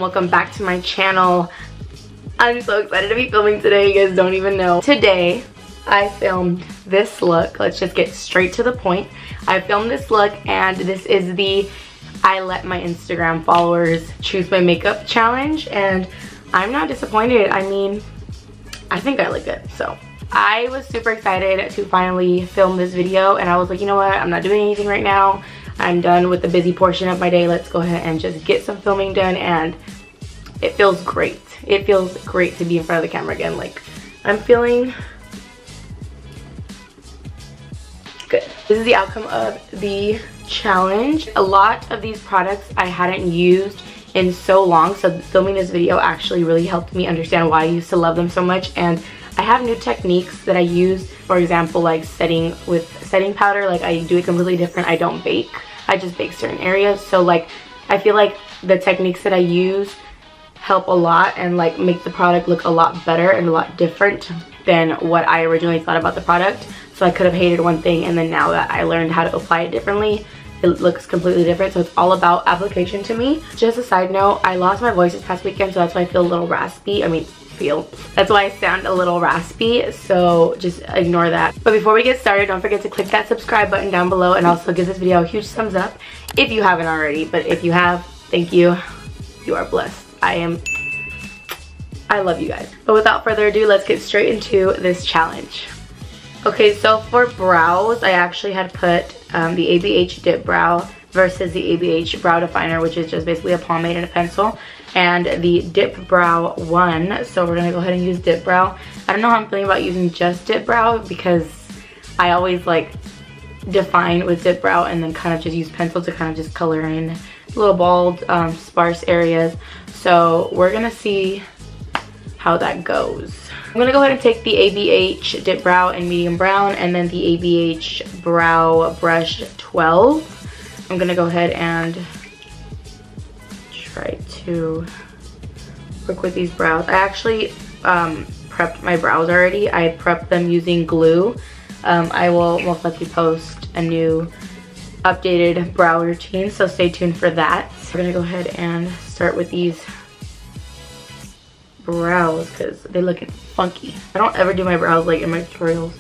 welcome back to my channel. I'm so excited to be filming today, you guys don't even know. Today I filmed this look. Let's just get straight to the point. I filmed this look and this is the I let my Instagram followers choose my makeup challenge, and I'm not disappointed. I mean, I think I look good. So I was super excited to finally film this video, and I was like, you know what, I'm not doing anything right now. I'm done with the busy portion of my day. Let's go ahead and just get some filming done, and it feels great. It feels great to be in front of the camera again. Like, I'm feeling good. This is the outcome of the challenge. A lot of these products I hadn't used in so long, so filming this video actually really helped me understand why I used to love them so much. And I have new techniques that I use, for example, like setting with setting powder. Like, I do it completely different. I don't bake, I just bake certain areas. So like, I feel like the techniques that I use help a lot and like make the product look a lot better and a lot different than what I originally thought about the product. So I could have hated one thing, and then now that I learned how to apply it differently, it looks completely different. So it's all about application to me. Just a side note, I lost my voice this past weekend, so that's why I feel a little raspy. That's why I sound a little raspy, so just ignore that. But before we get started, don't forget to click that subscribe button down below, and also give this video a huge thumbs up if you haven't already. But if you have, thank you. You are blessed. I love you guys. But without further ado, let's get straight into this challenge. Okay, so for brows, I actually had put the ABH Dip Brow versus the ABH Brow Definer, which is just basically a pomade and a pencil, and the Dip Brow won. So we're gonna go ahead and use Dip Brow. I don't know how I'm feeling about using just Dip Brow, because I always like define with Dip Brow and then kind of just use pencil to kind of just color in little bald, sparse areas. So we're gonna see how that goes. I'm gonna go ahead and take the ABH Dip Brow in medium brown and then the ABH Brow Brush 12. I'm gonna go ahead and try to work with these brows. I actually prepped my brows already. I prepped them using glue. I will most likely post a new updated brow routine, so stay tuned for that. We're gonna go ahead and start with these brows because they look funky. I don't ever do my brows like in my tutorials.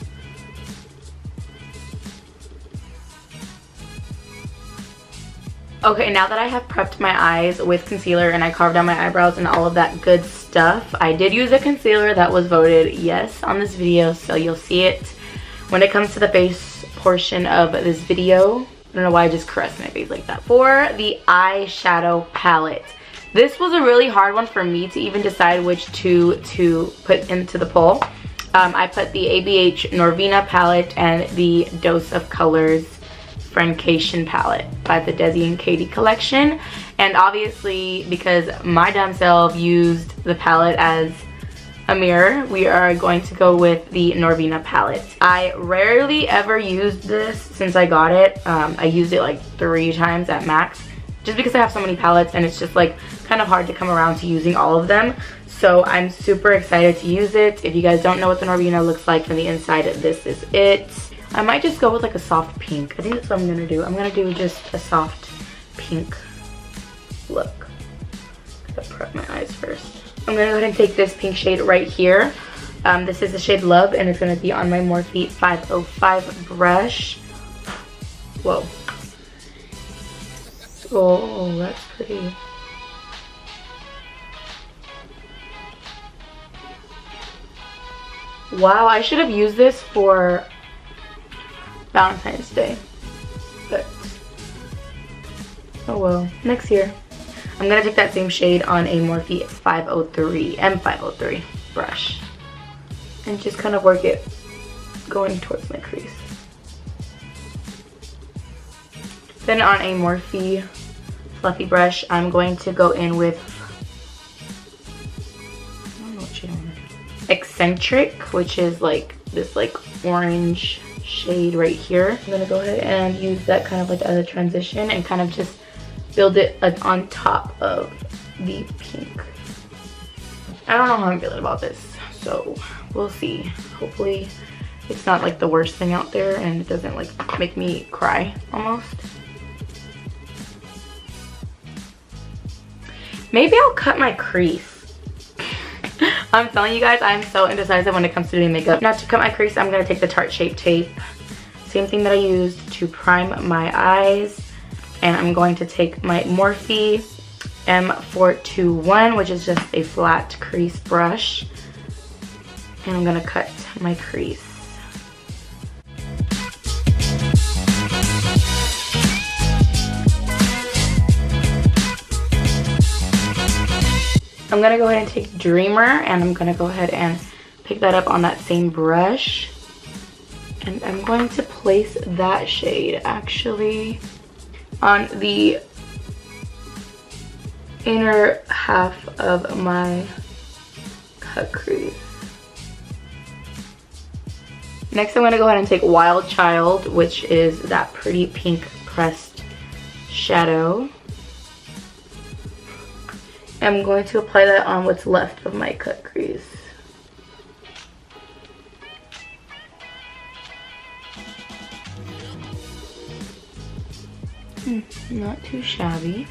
Okay, now that I have prepped my eyes with concealer and I carved out my eyebrows and all of that good stuff, I did use a concealer that was voted yes on this video, so you'll see it when it comes to the face portion of this video. I don't know why I just caressed my face like that. For the eyeshadow palette, this was a really hard one for me to even decide which two to put into the poll. I put the ABH Norvina palette and the Dose of Colors Friendcation palette by the Desi and Katie collection. And obviously, because my dumb self used the palette as a mirror, we are going to go with the Norvina palette. I rarely ever used this since I got it. I used it like 3 times at max, just because I have so many palettes and it's just like kind of hard to come around to using all of them. So I'm super excited to use it. If you guys don't know what the Norvina looks like from the inside, this is it. I might just go with like a soft pink. I think that's what I'm gonna do. I'm gonna do just a soft pink look. Gotta prep my eyes first. I'm gonna go ahead and take this pink shade right here. This is the shade Love, and it's gonna be on my Morphe 505 brush. Whoa. Oh, that's pretty. Wow, I should have used this for Valentine's Day, but oh well, next year. I'm gonna take that same shade on a Morphe M503 brush and just kind of work it going towards my crease. Then on a Morphe fluffy brush, I'm going to go in with, I don't know what shade I want to do. Eccentric, which is like this like orange shade right here. I'm gonna go ahead and use that kind of like as a transition and kind of just build it on top of the pink. I don't know how I'm feeling about this, so we'll see. Hopefully it's not like the worst thing out there and it doesn't like make me cry almost. Maybe I'll cut my crease. I'm telling you guys, I'm so indecisive when it comes to doing makeup. Now to cut my crease, I'm gonna take the Tarte Shape Tape. Same thing that I used to prime my eyes. And I'm going to take my Morphe M421, which is just a flat crease brush. And I'm gonna cut my crease. I'm gonna go ahead and take Dreamer, and I'm gonna go ahead and pick that up on that same brush. And I'm going to place that shade actually on the inner half of my cut crease. Next, I'm gonna go ahead and take Wild Child, which is that pretty pink pressed shadow. I'm going to apply that on what's left of my cut crease. Not too shabby.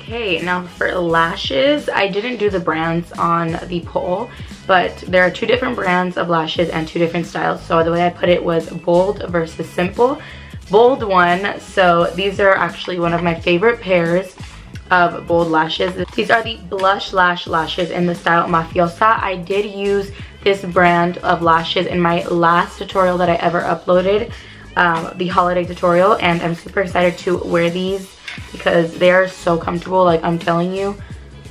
Okay, now for lashes, I didn't do the brands on the poll, but there are 2 different brands of lashes and 2 different styles. So the way I put it was bold versus simple. Bold one, so these are actually one of my favorite pairs of bold lashes. These are the Blush Lash lashes in the style Mafiosa. I did use this brand of lashes in my last tutorial that I ever uploaded, the holiday tutorial, and I'm super excited to wear these because they are so comfortable. Like, I'm telling you,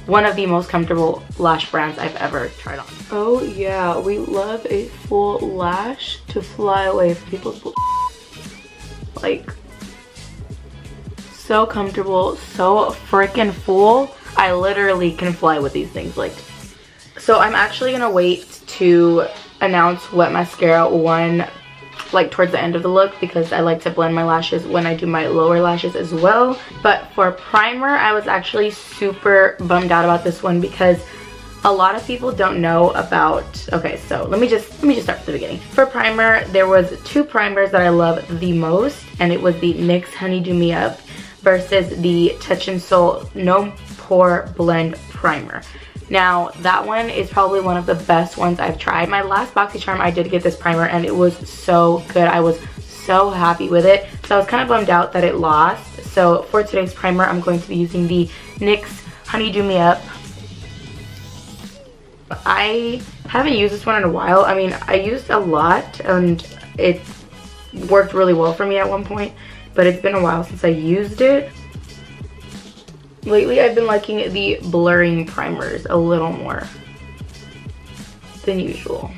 one of the most comfortable lash brands I've ever tried on. Oh yeah, we love a full lash to fly away from people's like, so comfortable, so freaking full. I literally can fly with these things. Like, so I'm actually gonna wait to announce what mascara won, like towards the end of the look, because I like to blend my lashes when I do my lower lashes as well. But for primer, I was actually super bummed out about this one because a lot of people don't know about, okay, so let me just start from the beginning. For primer, there was 2 primers that I love the most, and it was the NYX Honey Do Me Up versus the Touch in Sol No Pore Blend Primer. Now, that one is probably one of the best ones I've tried. My last BoxyCharm, I did get this primer, and it was so good. I was so happy with it. So I was kind of bummed out that it lost. So for today's primer, I'm going to be using the NYX Honey Do Me Up. I haven't used this one in a while. I mean, I used a lot, and it worked really well for me at one point, but it's been a while since I used it. Lately, I've been liking the blurring primers a little more than usual.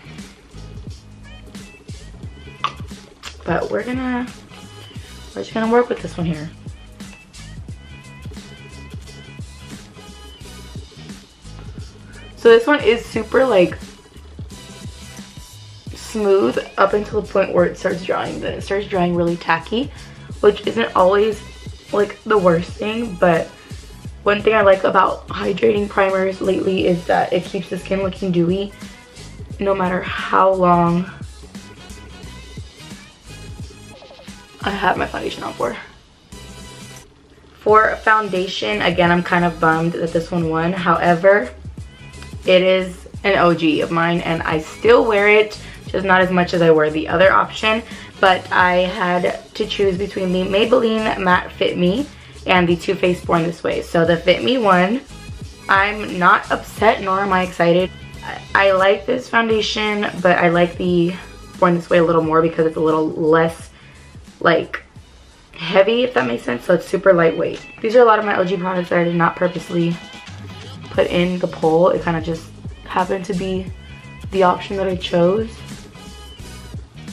But we're just gonna work with this one here. So this one is super like smooth up until the point where it starts drying. Then it starts drying really tacky, which isn't always like the worst thing, but one thing I like about hydrating primers lately is that it keeps the skin looking dewy no matter how long I have my foundation on for. For foundation, again, I'm kind of bummed that this one won. However, it is an OG of mine and I still wear it, just not as much as I wear the other option. But I had to choose between the Maybelline Matte Fit Me and the Too Faced Born This Way. So the Fit Me one, I'm not upset nor am I excited. I like this foundation, but I like the Born This Way a little more because it's a little less like heavy, if that makes sense. So it's super lightweight. These are a lot of my OG products that I did not purposely put in the poll. It kind of just happened to be the option that I chose.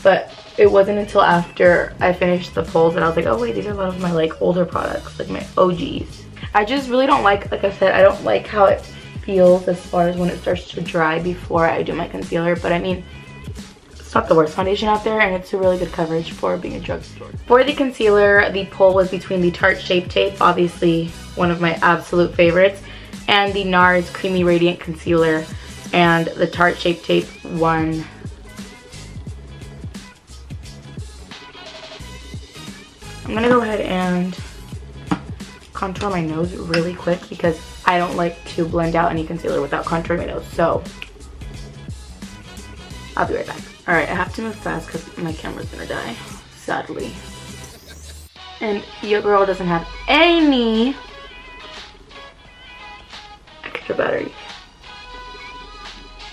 But it wasn't until after I finished the polls that I was like, oh wait, these are a lot of my like older products, like my OGs. I just really don't like I said, I don't like how it feels as far as when it starts to dry before I do my concealer. But I mean, it's not the worst foundation out there, and it's a really good coverage for being a drugstore. For the concealer, the poll was between the Tarte Shape Tape, obviously one of my absolute favorites, and the NARS Creamy Radiant Concealer, and the Tarte Shape Tape won. I'm gonna go ahead and contour my nose really quick because I don't like to blend out any concealer without contouring my nose, so I'll be right back. Alright, I have to move fast because my camera's gonna die, sadly. And your girl doesn't have any extra battery.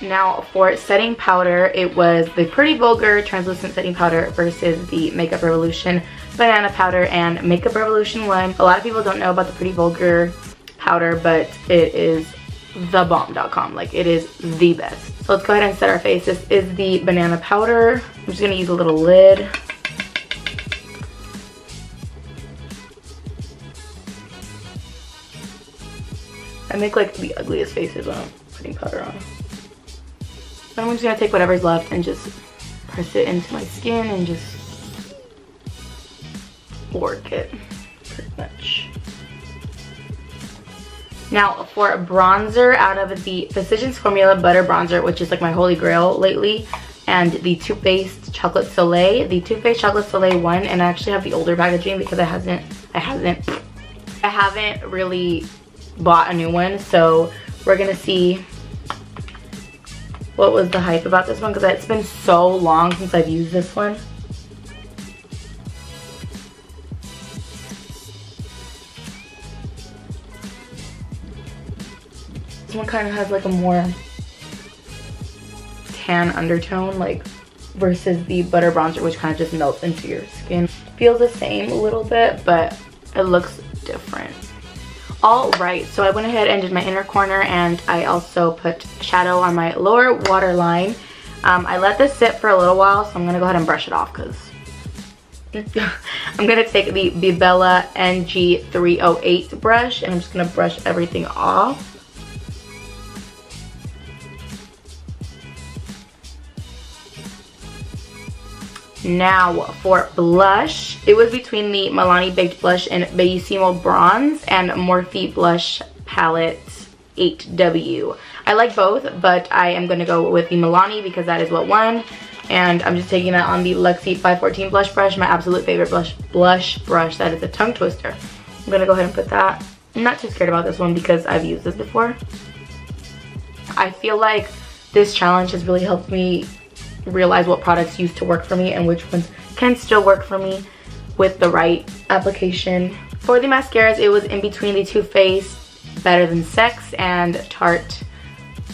Now for setting powder, it was the Pretty Vulgar Translucent Setting Powder versus the Makeup Revolution Banana Powder and Makeup Revolution 1. A lot of people don't know about the Pretty Vulgar powder, but it is thebomb.com. Like, it is the best. So let's go ahead and set our face. This is the banana powder. I'm just gonna use a little lid. I make like the ugliest faces when I'm putting powder on. So I'm just gonna take whatever's left and just press it into my skin and just work it pretty much. Now for bronzer, out of the Physicians Formula Butter Bronzer, which is like my holy grail lately, and the Too Faced Chocolate Soleil. The Too Faced Chocolate Soleil one, and I actually have the older packaging because I haven't really bought a new one. So we're gonna see what was the hype about this one, because it's been so long since I've used this one. This one kind of has like a more tan undertone, like, versus the butter bronzer, which kind of just melts into your skin. Feels the same a little bit, but it looks different. Alright, so I went ahead and did my inner corner, and I also put shadow on my lower waterline. I let this sit for a little while, so I'm going to go ahead and brush it off, because I'm going to take the Bibella NG308 brush, and I'm just going to brush everything off. Now for blush, it was between the Milani Baked Blush in Bellissimo Bronze and Morphe Blush Palette 8W. I like both, but I am going to go with the Milani because that is what won. And I'm just taking that on the Luxie 514 blush brush, my absolute favorite blush brush. That is a tongue twister. I'm going to go ahead and put that. I'm not too scared about this one because I've used this before. I feel like this challenge has really helped me realize what products used to work for me and which ones can still work for me with the right application. For the mascaras, it was in between the Too Faced Better Than Sex and Tarte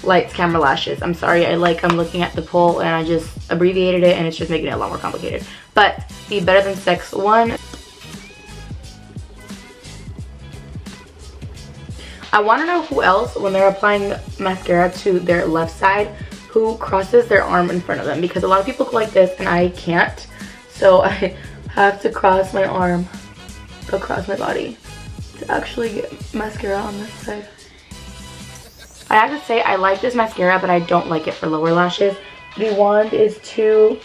Lights Camera Lashes. I'm sorry, I'm looking at the poll and I just abbreviated it and it's just making it a lot more complicated. But the Better Than Sex one, I want to know who else, when they're applying mascara to their left side, who crosses their arm in front of them, because a lot of people go like this and I can't, so I have to cross my arm across my body to actually get mascara on this side. I have to say I like this mascara, but I don't like it for lower lashes. The wand is too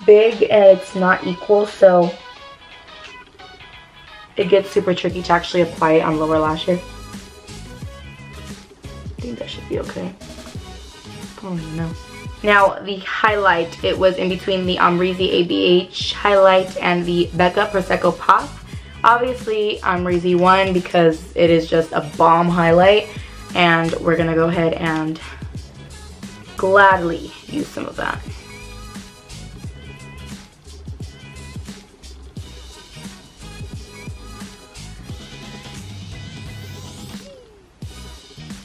big and it's not equal, so it gets super tricky to actually apply it on lower lashes. I think that should be okay. I don't even know. Now the highlight, it was in between the Amrezy ABH highlight and the Becca Prosecco Pop. Obviously Amrezy won because it is just a bomb highlight, and we're gonna go ahead and gladly use some of that.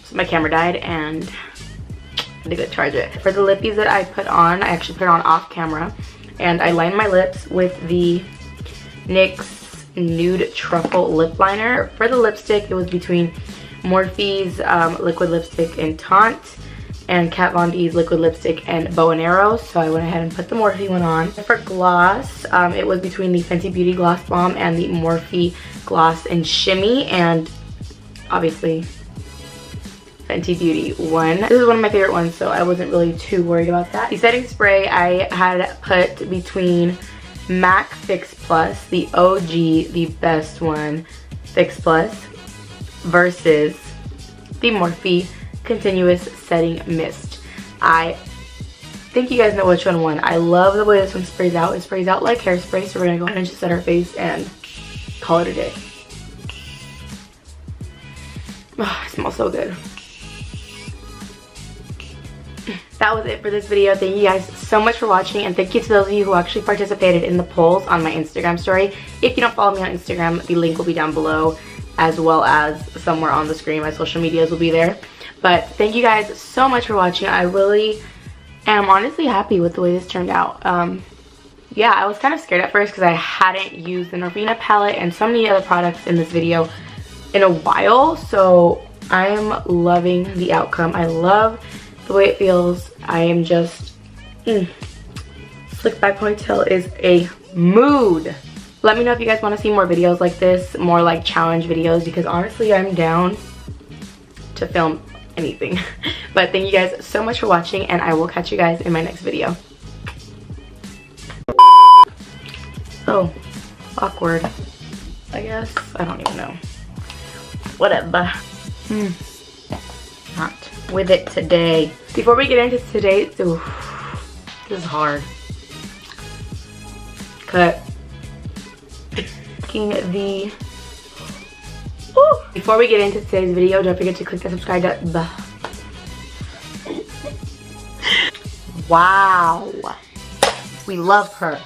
So my camera died and I need to charge it. For the lippies that I put on, I actually put it on off camera, and I lined my lips with the NYX Nude Truffle Lip Liner. For the lipstick, it was between Morphe's liquid lipstick in Taunt and Kat Von D's liquid lipstick and Bow and Arrow, so I went ahead and put the Morphe one on. For gloss, it was between the Fenty Beauty Gloss Bomb and the Morphe Gloss and Shimmy, and obviously Fenty Beauty won. This is one of my favorite ones, so I wasn't really too worried about that. The setting spray I had put between MAC Fix Plus, the OG, the best one, Fix Plus, versus the Morphe Continuous Setting Mist. I think you guys know which one won. I love the way this one sprays out. It sprays out like hairspray, so we're gonna go ahead and just set our face and call it a day. Oh, it smells so good. That was it for this video. Thank you guys so much for watching, and thank you to those of you who actually participated in the polls on my Instagram story. If you don't follow me on Instagram, the link will be down below, as well as somewhere on the screen. My social medias will be there. But thank you guys so much for watching. I really am honestly happy with the way this turned out. Yeah, I was kind of scared at first because I hadn't used the Norvina palette and so many other products in this video in a while. So I am loving the outcome. I love the way it feels. I am just slick back ponytail is a mood. Let me know if you guys want to see more videos like this, more like challenge videos, because honestly I'm down to film anything. But thank you guys so much for watching, and I will catch you guys in my next video. Oh, awkward, I guess. I don't even know. Whatever. Not with it today. Before we get into today's, ooh, this is hard. Cut. The. Ooh. Before we get into today's video, don't forget to click the subscribe button. Wow. We love her.